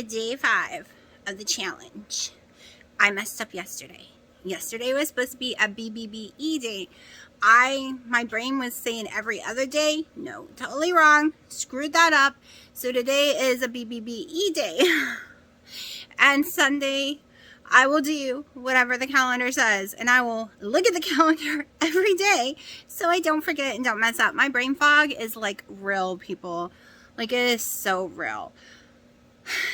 Day 5 of the challenge. I messed up yesterday. Yesterday was supposed to be a BBBE day. My brain was saying every other day. No, totally wrong. Screwed that up. So today is a BBBE day. And Sunday, I will do whatever the calendar says. And I will look at the calendar every day so I don't forget and don't mess up. My brain fog is like real, people. Like, it is so real.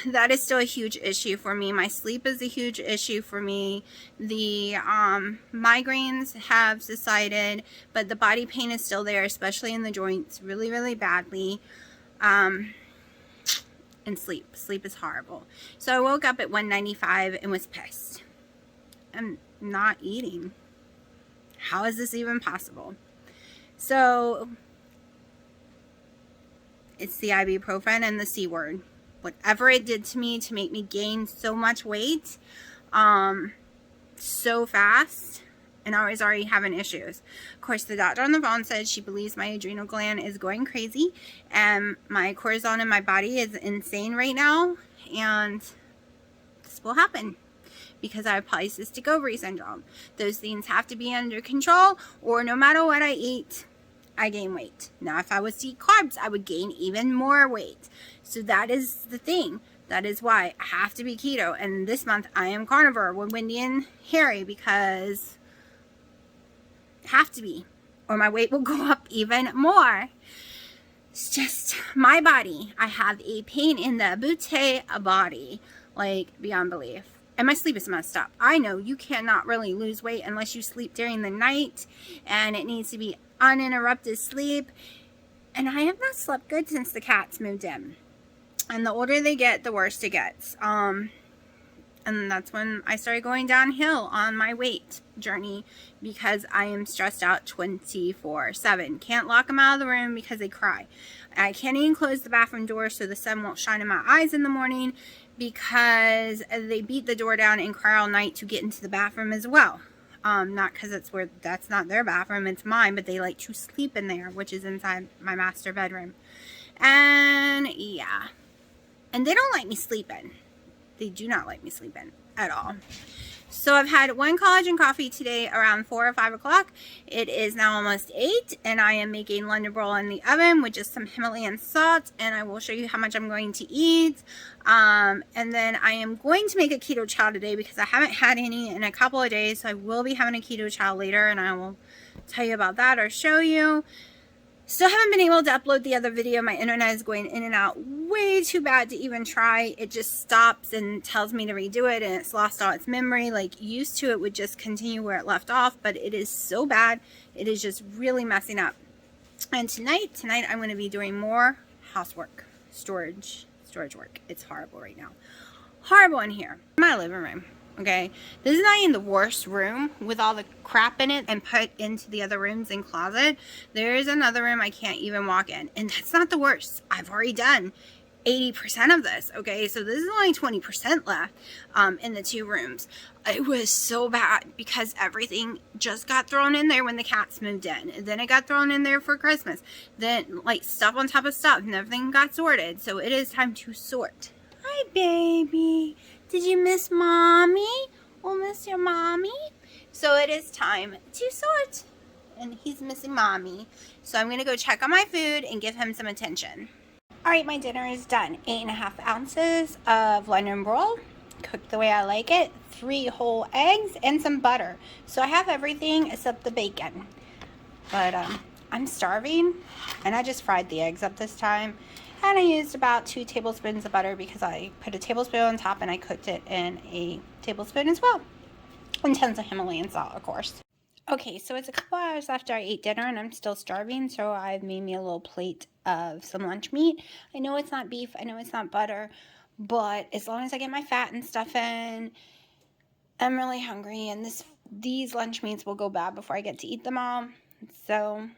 That is still a huge issue for me. My sleep is a huge issue for me. The migraines have subsided, but the body pain is still there, especially in the joints, really, really badly. And sleep is horrible. So I woke up at 195 and was pissed. I'm not eating. How is this even possible? So it's the ibuprofen and the C word. Whatever it did to me to make me gain so much weight so fast, and I was already having issues. Of course, the doctor on the phone said she believes my adrenal gland is going crazy and my cortisol in my body is insane right now, and this will happen because I have polycystic ovary syndrome. Those things have to be under control, or no matter what I eat, I gain weight. Now, if I was to eat carbs, I would gain even more weight. So that is the thing. That is why I have to be keto. And this month, I am carnivore with Wendy and Harry because I have to be, or my weight will go up even more. It's just my body. I have a pain in the butte body, like beyond belief. And my sleep is messed up. I know you cannot really lose weight unless you sleep during the night, and it needs to be uninterrupted sleep. And I have not slept good since the cats moved in. And the older they get, the worse it gets. And that's when I started going downhill on my weight journey because I am stressed out 24/7. Can't lock them out of the room because they cry. I can't even close the bathroom door so the sun won't shine in my eyes in the morning because they beat the door down and cry all night to get into the bathroom as well. Not because that's not their bathroom, it's mine, but they like to sleep in there, which is inside my master bedroom. And yeah. And they don't like me sleeping. They do not like me sleeping at all. So I've had one collagen coffee today around 4 or 5 o'clock. It is now almost 8, and I am making London roll in the oven with just some Himalayan salt, and I will show you how much I'm going to eat. And then I am going to make a keto chow today because I haven't had any in a couple of days, so I will be having a keto chow later, and I will tell you about that or show you. Still haven't been able to upload the other video. My internet is going in and out way too bad to even try. It just stops and tells me to redo it, and it's lost all its memory. Like, used to, it would just continue where it left off, but it is so bad. It is just really messing up. And tonight I'm going to be doing more housework, storage work. It's horrible right now. Horrible in here. My living room. Okay, this is not even the worst room with all the crap in it and put into the other rooms and closet. There is another room I can't even walk in, and that's not the worst. I've already done 80% of this. Okay, so this is only 20% left in the 2 rooms. It was so bad because everything just got thrown in there when the cats moved in, and then it got thrown in there for Christmas. Then like stuff on top of stuff, and everything got sorted. So it is time to sort. Hi, baby. Did you miss mommy? We'll miss your mommy. So it is time to sort. And he's missing mommy. So I'm going to go check on my food and give him some attention. Alright, my dinner is done. 8.5 ounces of London roll. Cooked the way I like it. 3 whole eggs and some butter. So I have everything except the bacon. But I'm starving. And I just fried the eggs up this time. And I used about 2 tablespoons of butter because I put a tablespoon on top and I cooked it in a tablespoon as well. And tons of Himalayan salt, of course. Okay, so it's a couple hours after I ate dinner and I'm still starving, so I've made me a little plate of some lunch meat. I know it's not beef, I know it's not butter, but as long as I get my fat and stuff in, I'm really hungry, and these lunch meats will go bad before I get to eat them all. So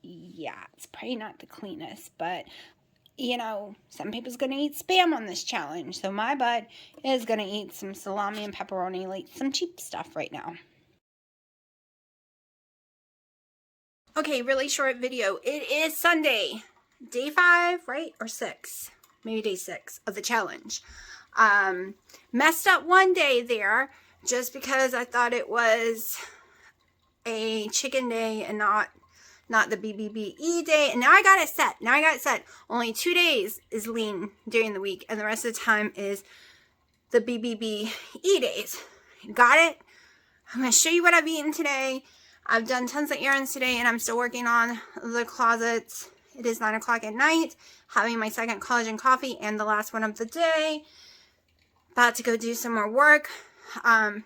yeah, it's probably not the cleanest, but you know, some people's gonna eat Spam on this challenge, so my butt is gonna eat some salami and pepperoni, like some cheap stuff right now. Okay, really short video. It is Sunday, day 5, right? Or 6? maybe day 6 of the challenge. Messed up one day there just because I thought it was a chicken day and not the BBBE day. And now I got it set. Only 2 days is lean during the week, and the rest of the time is the BBBE days. Got it? I'm going to show you what I've eaten today. I've done tons of errands today, and I'm still working on the closets. It is 9 o'clock at night, having my second collagen coffee and the last one of the day. About to go do some more work. I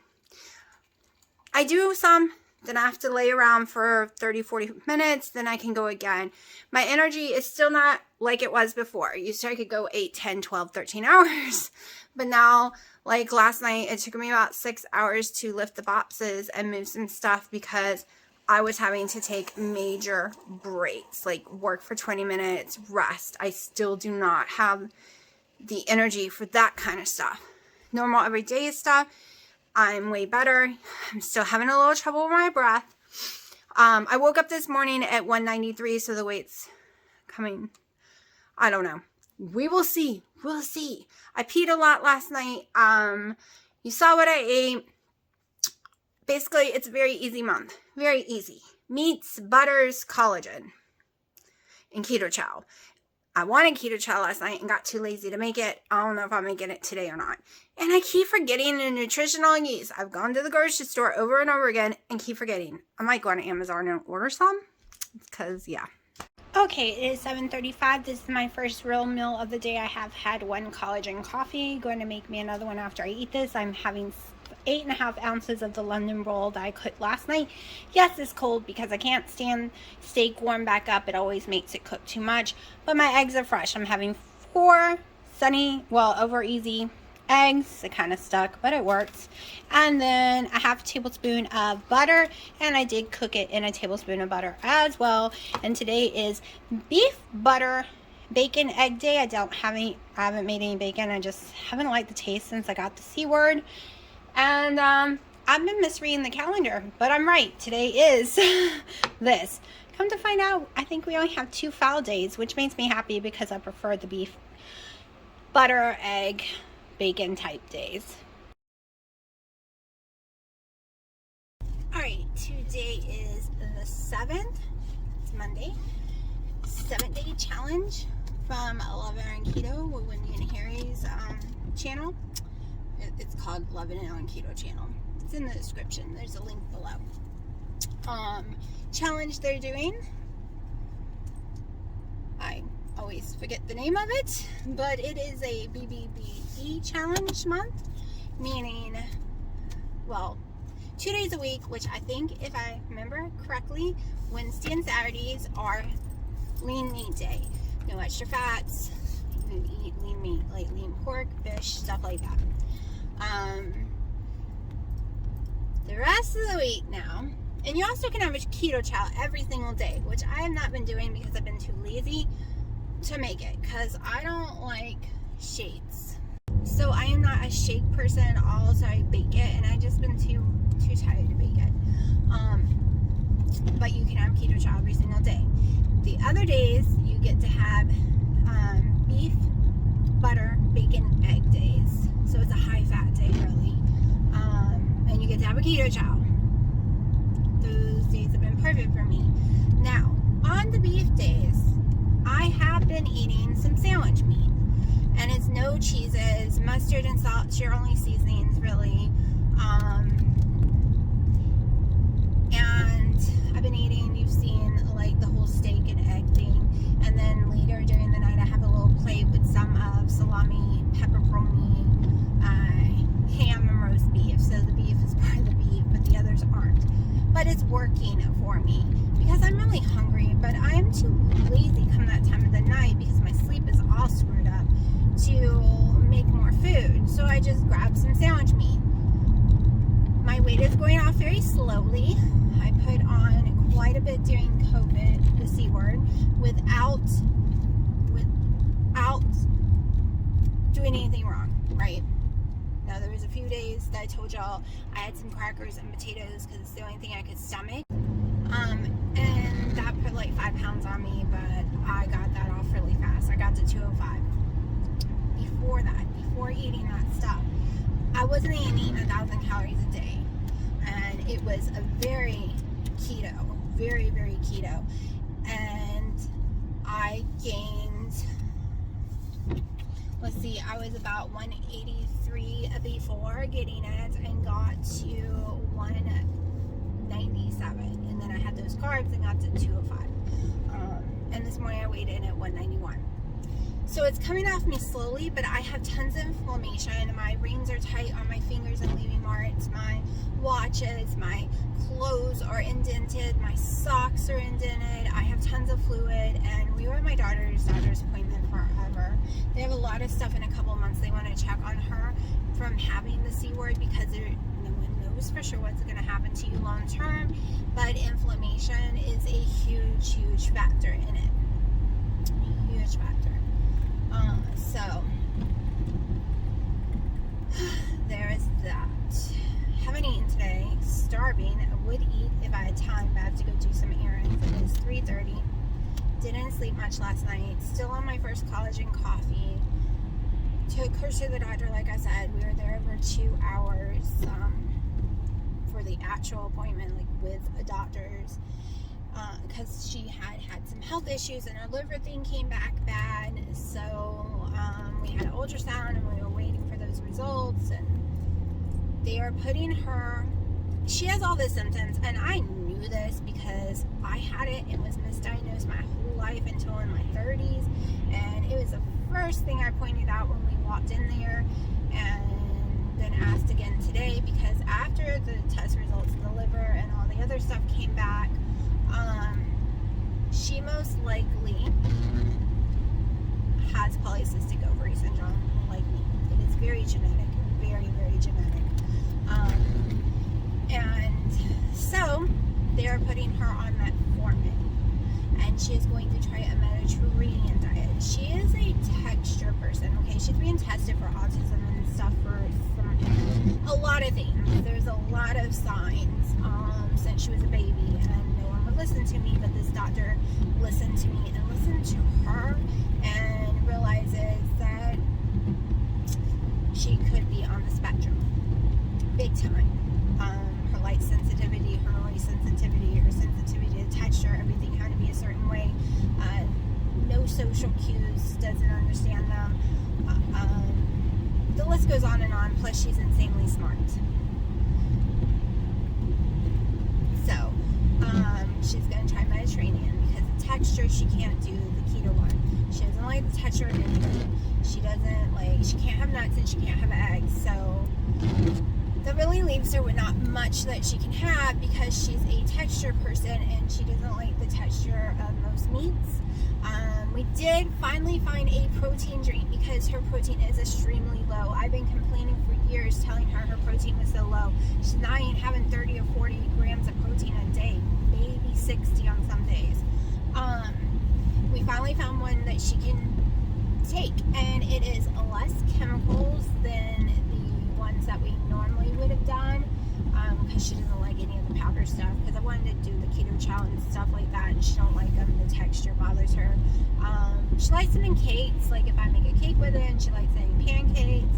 do some, then I have to lay around for 30-40 minutes, then I can go again. My energy is still not like it was before. Used to I could go 8, 10, 12, 13 hours. But now, like last night, it took me about 6 hours to lift the boxes and move some stuff because I was having to take major breaks, like work for 20 minutes, rest. I still do not have the energy for that kind of stuff. Normal everyday stuff, I'm way better. I'm still having a little trouble with my breath. I woke up this morning at 193, so the weight's coming. I don't know. We will see. We'll see. I peed a lot last night. You saw what I ate. Basically, it's a very easy month. Very easy. Meats, butters, collagen, and keto chow. I wanted keto chow last night and got too lazy to make it. I don't know if I'm making it today or not. And I keep forgetting the nutritional yeast. I've gone to the grocery store over and over again and keep forgetting. I might go on Amazon and order some. Because, yeah. Okay, it is 7:35. This is my first real meal of the day. I have had one collagen coffee. Going to make me another one after I eat this. I'm having 8.5 ounces of the London roll that I cooked last night. Yes, it's cold because I can't stand steak warm back up. It always makes it cook too much. But my eggs are fresh. I'm having 4 over easy eggs. It kind of stuck, but it works. And then a half tablespoon of butter, and I did cook it in a tablespoon of butter as well. And today is beef butter bacon egg day. I haven't made any bacon. I just haven't liked the taste since I got the C word. And I've been misreading the calendar, but I'm right. Today is this. Come to find out, I think we only have 2 foul days, which makes me happy because I prefer the beef butter egg bacon type days. Alright, today is the 7th. It's Monday. 7-day challenge from Olivia NC with Wendy and Harry's channel. It's called Love It On Keto channel. It's in the description. There's a link below. Challenge they're doing. I always forget the name of it, but it is a BBBE challenge month, meaning, well, 2 days a week, which I think, if I remember correctly, Wednesday and Saturdays are lean meat day. No extra fats. You eat lean meat, like lean pork, fish, stuff like that. The rest of the week now, and you also can have a keto chow every single day, which I have not been doing because I've been too lazy to make it, because I don't like shakes. So I am not a shake person at all, so I bake it, and I've just been too tired to bake it. But you can have keto chow every single day. The other days, you get to have beef, butter, bacon, egg days. So it's a high-fat day, really. And you get to have a keto chow. Those days have been perfect for me. Now, on the beef days, I have been eating some sandwich meat. And it's no cheeses, mustard and salt, your only seasonings, really. And I've been eating, you've seen, like, the whole steak and egg thing. And then later during the night, I have a little plate with some of salami, pepperoni, ham, and roast beef. So the beef is part of the beef, but the others aren't. But it's working for me because I'm really hungry, but I'm too lazy come that time of the night because my sleep is all screwed up to make more food. So I just grab some sandwich meat. My weight is going off very slowly. I put on quite a bit during COVID, the C word, without doing anything wrong, right? Now, there was a few days that I told y'all I had some crackers and potatoes because it's the only thing I could stomach. And that put like 5 pounds on me, but I got that off really fast. I got to 205. before that, before eating that stuff, I wasn't eating 1,000 calories a day. And it was a very keto, very, very keto. And I gained, let's see, I was about 183 before getting it and got to 197. And then I had those carbs and got to 205. And this morning I weighed in at 191. So it's coming off me slowly, but I have tons of inflammation. My rings are tight on my fingers and leaving marks. My watches, my clothes are indented. My socks are indented. I have tons of fluid, and we were at my daughter's appointment forever. They have a lot of stuff in a couple months they want to check on her from having the C word, because no one knows for sure what's going to happen to you long term, but inflammation is a huge, huge factor in it. Huge factor. So there is that. Haven't eaten today. Starving. I would eat if I had time, but I have to go do some errands. It is 3:30. Didn't sleep much last night. Still on my first collagen coffee. Took her to the doctor, like I said. We were there over 2 hours for the actual appointment, like with a doctor's. Because she had some health issues and her liver thing came back bad, so we had an ultrasound and we were waiting for those results, and they are putting her, she has all the symptoms, and I knew this because I had it and was misdiagnosed my whole life until in my 30s, and it was the first thing I pointed out when we walked in there, and then asked again today, because after the test results of the liver and all the other stuff came back, she most likely has polycystic ovary syndrome, like me. It is very genetic, very, very genetic. And so they're putting her on metformin, and she is going to try a Mediterranean diet. She is a texture person, okay? She's being tested for autism and stuff from a lot of things. There's a lot of signs since she was a baby, and no one would listen to me, but this doctor listened to me and listened to her and realizes that she could be on the spectrum big time. Her light sensitivity, her noise sensitivity, her sensitivity to texture, everything had to be a certain way. No social cues, doesn't understand them. The list goes on and on, plus she's insanely smart. So, she's going to try Mediterranean, because the texture, she can't do the keto one. She doesn't like the texture of anything. She doesn't like, she can't have nuts and she can't have eggs, so that really leaves her with not much that she can have, because she's a texture person and she doesn't like the texture of most meats. We did finally find a protein drink, because her protein is extremely low. I've been complaining for years, telling her protein was so low. She's not even having 30 or 40 grams of protein a day, maybe 60 on some days. We finally found one that she can take, and it is less chemicals than the ones that we normally would have done, because she doesn't like any of the powder stuff, because I wanted to do the keto challenge stuff like that, and she don't like them. The texture bothers her. She likes them in cakes, like if I make a cake with it, and she likes it in pancakes,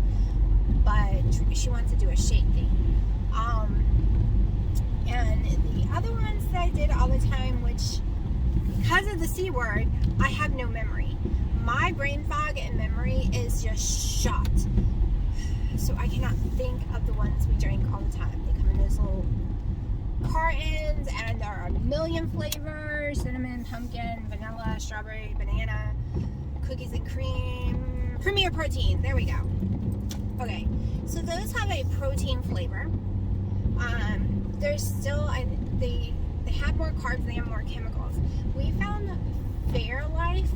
but she wants to do a shake thing. And the other ones that I did all the time, which, because of the C word, I have no memory. My brain fog and memory is just shot. So I cannot think of the ones we drink all the time. They come in those little cartons, and there are a million flavors: cinnamon, pumpkin, vanilla, strawberry, banana, cookies and cream, Premier Protein. There we go. Okay, so those have a protein flavor. There's still, they have more carbs, they have more chemicals. We found Fairlife,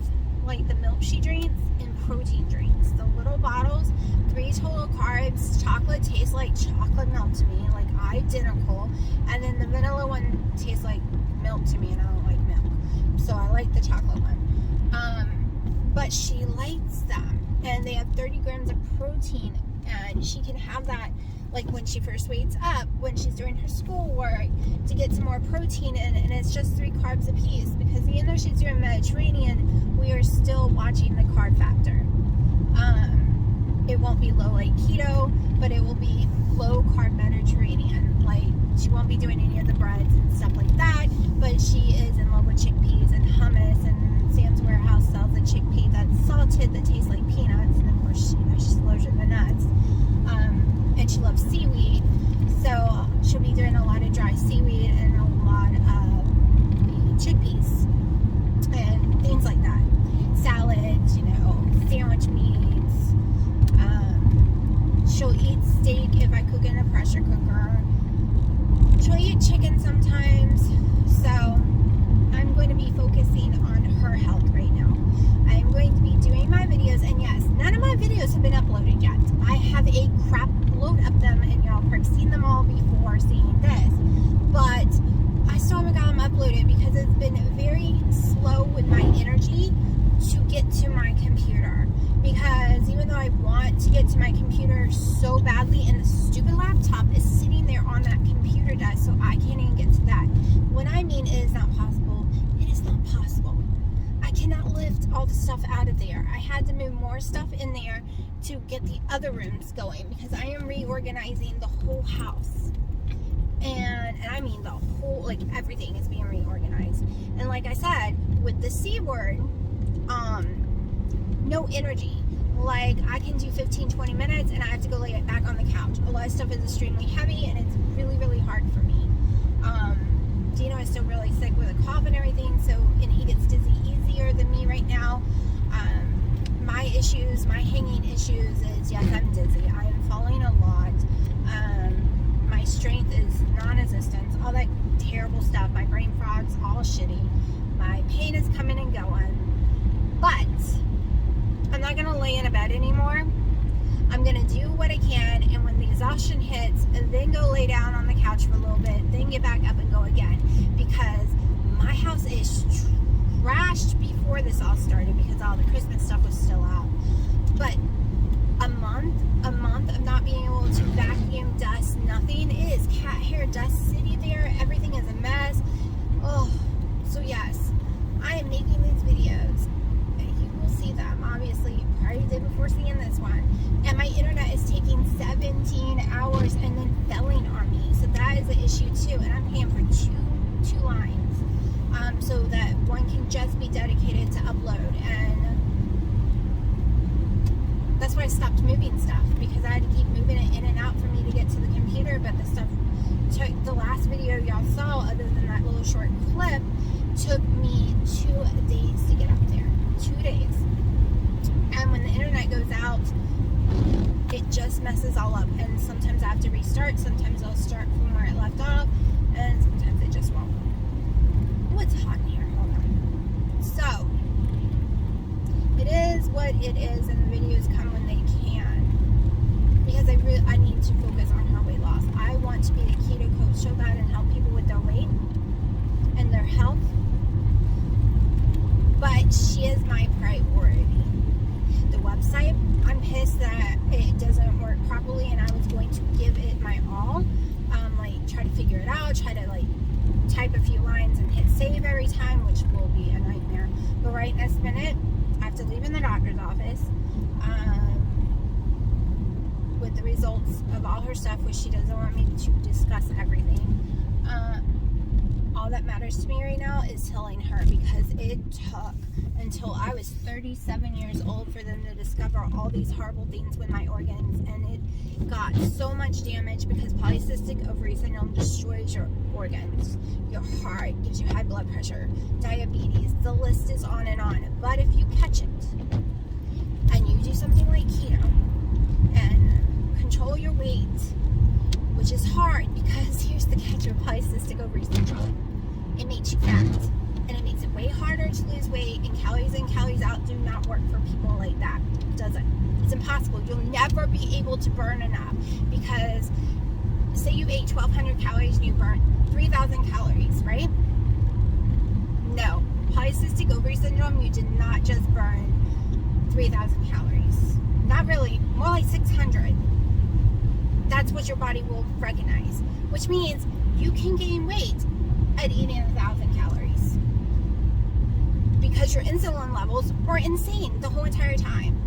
like the milk she drinks, in protein drinks. The little bottles, 3 total carbs. Chocolate tastes like chocolate milk to me, like identical. And then the vanilla one tastes like milk to me, and I don't like milk, so I like the chocolate one. But she likes them, and they have 30 grams of protein, and she can have that, like when she first wakes up, when she's doing her schoolwork, to get some more protein in, and it's just 3 carbs a piece, because even though she's doing Mediterranean, we are still watching the carb factor. it won't be low like keto, but it will be low carb Mediterranean. Like, she won't be doing any of the breads and stuff like that, but she is in love with chickpeas and hummus, and Sam's Warehouse sells a chickpea that's salted that tastes like peanuts, and of course she's allergic to nuts. And she loves seaweed, so she'll be doing a lot of dry seaweed and a lot of the chickpeas and things like that. Salads, you know, sandwich meats. She'll eat steak if I cook in a pressure cooker. She'll eat chicken sometimes. So I'm going to be focusing on her health right now. I'm going to be doing my videos, and yes, none of my videos have been uploaded yet. I have a crap load of them, and y'all have seen them all before seeing this. But I still haven't got them uploaded because it's been very slow with my energy to get to my computer. Because even though I want to get to my computer so badly, and the stupid laptop is sitting there on that computer desk, so I can't even get to that. What I mean, it is not possible. It is not possible. I cannot lift all the stuff out of there. I had to move more stuff in there to get the other rooms going, because I am reorganizing the whole house. And I mean the whole, like, everything is being reorganized. And like I said, with the C word, no energy. Like, I can do 15-20 minutes and I have to go lay it back on the couch. A lot of stuff is extremely heavy and it's really, really hard for me. Dino is still really sick with a cough and everything, so, and he gets dizzy easier than me right now. My issues, my hanging issues is, yes, I'm dizzy. I am falling a lot. My strength is non-existent. All that terrible stuff. My brain fog's all shitty. My pain is coming and going. But I'm not going to lay in a bed anymore. I'm going to do what I can, and when the exhaustion hits, then go lay down on the couch for a little bit, then get back up and go again. Because my house is trashed before this all started, because all the Christmas stuff was still out. But a month of not being able to vacuum, dust, nothing. It is cat hair dust city there. Everything is a mess. Oh, so yes, I am making these videos. You will see them, obviously. You probably did before seeing this one. And my internet is taking 17 hours and then failing on me. So that is an issue too. And I'm paying for two lines. So that one can just be dedicated to upload. And that's why I stopped moving stuff, because I had to keep moving it in and out for me to get to the computer. But the stuff took, the last video y'all saw, other than that little short clip, took me 2 days to get up there. 2 days. And when the internet goes out, it just messes all up. And sometimes I have to restart. Sometimes I'll start from where it left off. And sometimes it just won't. Oh, it's hot in here. Hold on. So, it is what it is, and the videos come when they can. Because I need to focus on her weight loss. I want to be a keto coach so bad and help people with their weight and their health. But she is my priority. The website, I'm pissed that it doesn't work properly, and I was going to give it my all. Like, try to figure it out, try to, like, type a few lines and hit save every time, which will be a nightmare. But right this minute, I have to leave in the doctor's office with the results of all her stuff, which she doesn't want me to discuss everything. All that matters to me right now is telling her, because it took until I was 37 years old for them to discover all these horrible things with my organs, and it got so much damage, because polycystic ovary syndrome destroys your organs, your heart, gives you high blood pressure, diabetes, the list is on and on. But if you catch it and you do something like keto and control your weight, which is hard, because here's the catch with polycystic ovary syndrome: it makes you fat, and it makes it way harder to lose weight, and calories in, calories out do not work for people like that. It doesn't. It's impossible. You'll never be able to burn enough, because say you ate 1,200 calories and you burnt 3,000 calories, right? No. Polycystic ovary syndrome, you did not just burn 3,000 calories. Not really. More like 600. That's what your body will recognize, which means you can gain weight at eating 1,000 calories, because your insulin levels were insane the whole entire time.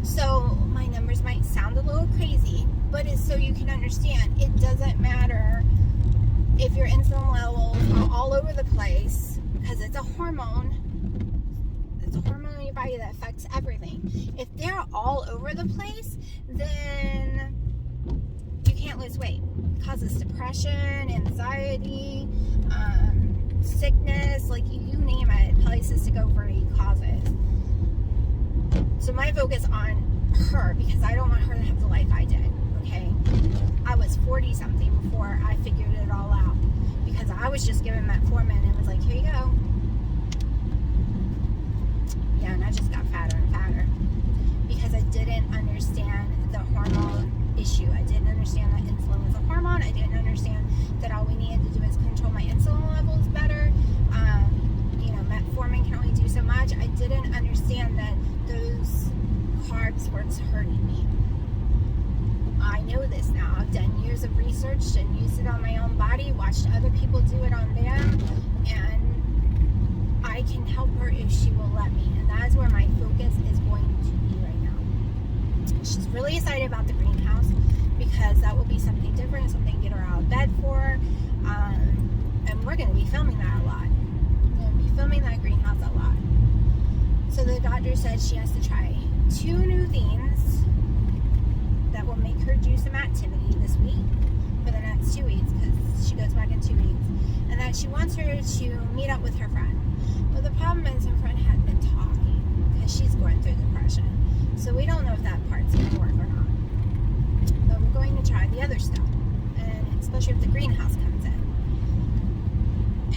So my numbers might sound a little crazy, but it's so you can understand it doesn't matter if your insulin levels are all over the place, because it's a hormone. It's a hormone in your body that affects everything. If they're all over the place, then you can't lose weight. It causes depression, anxiety, sickness, like you name it, polycystic ovary causes. So my focus on her, because I don't want her to have the life I did, okay? I was 40 something before I figured it all out, because I was just given metformin and was like, here you go. Yeah, and I just got fatter and fatter because I didn't understand the hormone issue. I didn't understand that insulin was a hormone. I didn't understand that all we needed to do is control my insulin levels better. Metformin can only do so much. I didn't understand that those carbs were hurting me. I know this now. I've done years of research and used it on my own body, watched other people do it on them, and I can help her if she will let me. And that is where my focus is going to be right now. She's really excited about the greenhouse because that will be something different, something to get her out of bed for. And we're going to be filming that a lot. We're going to be filming that greenhouse a lot. So the doctor said she has to try 2 new things that will make her do some activity this week for the next 2 weeks, because she goes back in 2 weeks, and that she wants her to meet up with her friend. Well, the problem is her friend had been talking because she's going through depression, so we don't know if that part's going to work or not, but we're going to try the other stuff, and especially if the greenhouse comes in.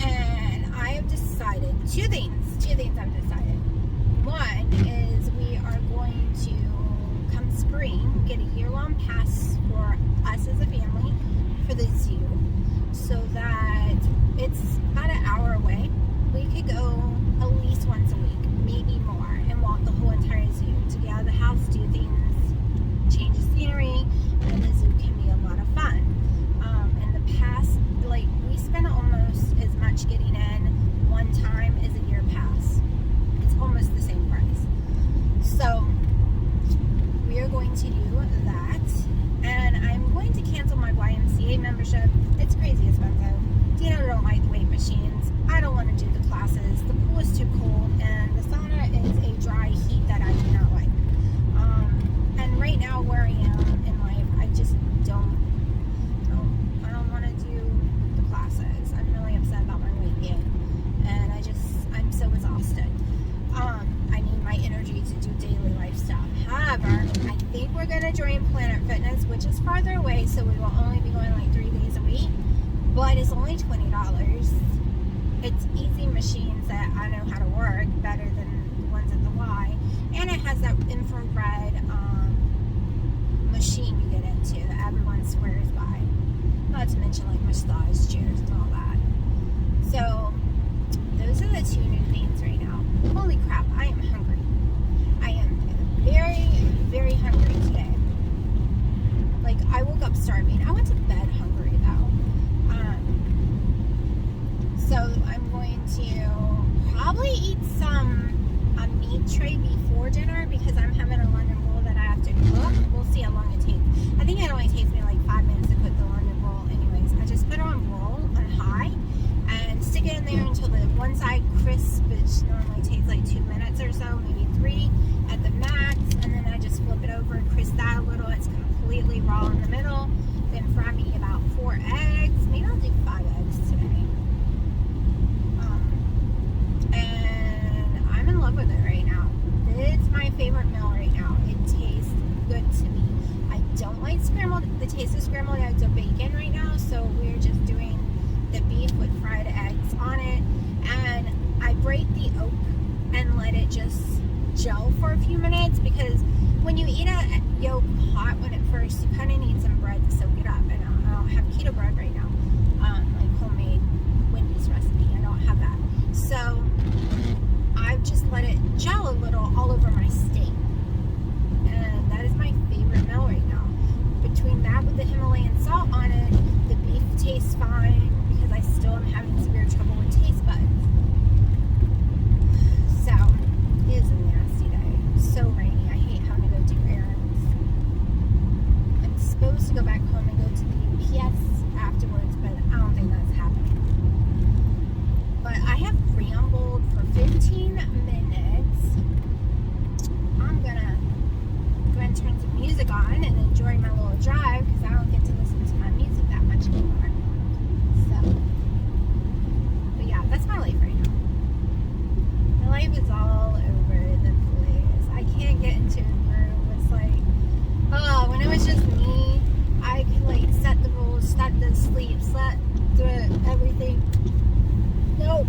And I have decided 2 things I've decided. One is we are going to, come spring, get a year-long pass for us as a family for the zoo, so that it's about an hour away. We could go at least once a week, maybe more, and walk the whole entire zoo to get out of the house, do things, change the scenery, and the zoo can be a lot of fun. In the past, like, we spend almost as much getting in one time as a year pass. It's almost the same price. So we are going to do that, and I'm going to cancel my YMCA membership. It's crazy expensive. Dina don't like the weight machines. I don't want to do the classes. The pool is too cold, and the sauna is a dry heat that I do not like. And right now, where I am in life, I just don't want to do the classes. I'm really upset about my weight gain, and I'm so exhausted. I need my energy to do daily life stuff. However, I think we're going to join Planet Fitness, which is farther away, so we will only be going like 3 days a week, but it's only $20. It's easy machines that I know how to work better than the ones at the Y, and it has that infrared machine you get into that everyone swears by, not to mention like massage chairs and all that. So those are the 2 new things right now. Holy crap, I am hungry. I am very, very hungry today. Like, I woke up starving. I went to bed hungry though. So I'm going to probably eat a meat tray before dinner, because I'm having a London roll that I have to cook. We'll see how long it takes. I think it only takes me like 5 minutes to cook the London roll anyways. I just put it on high and stick it in there until the one side crisp, which normally takes like 2 minutes or so, maybe 3 at the max, and then I just flip it over and crisp that a little. It's completely raw in the middle. Then fry me about 4 eggs. Maybe I'll do 5 eggs today. And I'm in love with it right now. It's my favorite meal right now. It tastes good to me. I don't like the taste of scrambled eggs or bacon right now, so we're just doing the beef with fried eggs on it. And I break the yolk and let it just gel for a few minutes, because when you eat a yolk hot when at first, you kind of need some bread to soak it up. And I don't have keto bread right now, like homemade Wendy's recipe. I don't have that. So I've just let it gel a little all over my steak, and that is my favorite meal right now. Between that with the Himalayan salt on it, the beef tastes fine, because I still am having severe trouble with taste buds. So it is a nasty day. So rainy. I hate having to go do during my little drive because I don't get to listen to my music that much anymore. So, but yeah, that's my life right now. My life is all over the place. I can't get into a groove. It's like, oh, when it was just me, I could like set the rules, set the sleep, set the everything. Nope.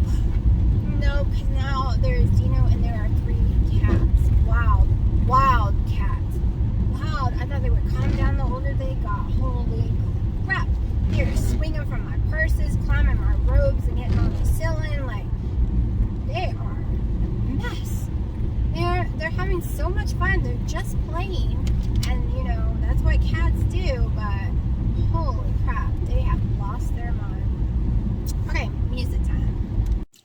Nope, because now there's Dino and there are 3 cats. Wild cats. Wild. I thought they would calm down the older they got. Holy crap. They're swinging from my purses, climbing my robes, and getting on the ceiling. Like, they are a mess. They're having so much fun. They're just playing. And, you know, that's what cats do. But, holy crap. They have lost their mind. Okay, music time.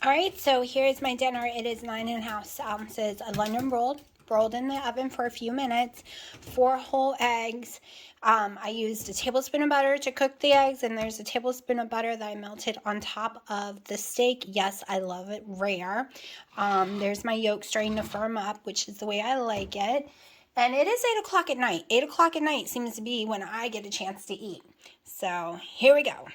Alright, so here's my dinner. It is 9½ ounces of London rolled in the oven for a few minutes, 4 whole eggs. I used a tablespoon of butter to cook the eggs, and there's a tablespoon of butter that I melted on top of the steak. Yes, I love it rare. There's my yolk starting to firm up, which is the way I like it. And it is 8 o'clock at night. 8 o'clock at night seems to be when I get a chance to eat. So here we go.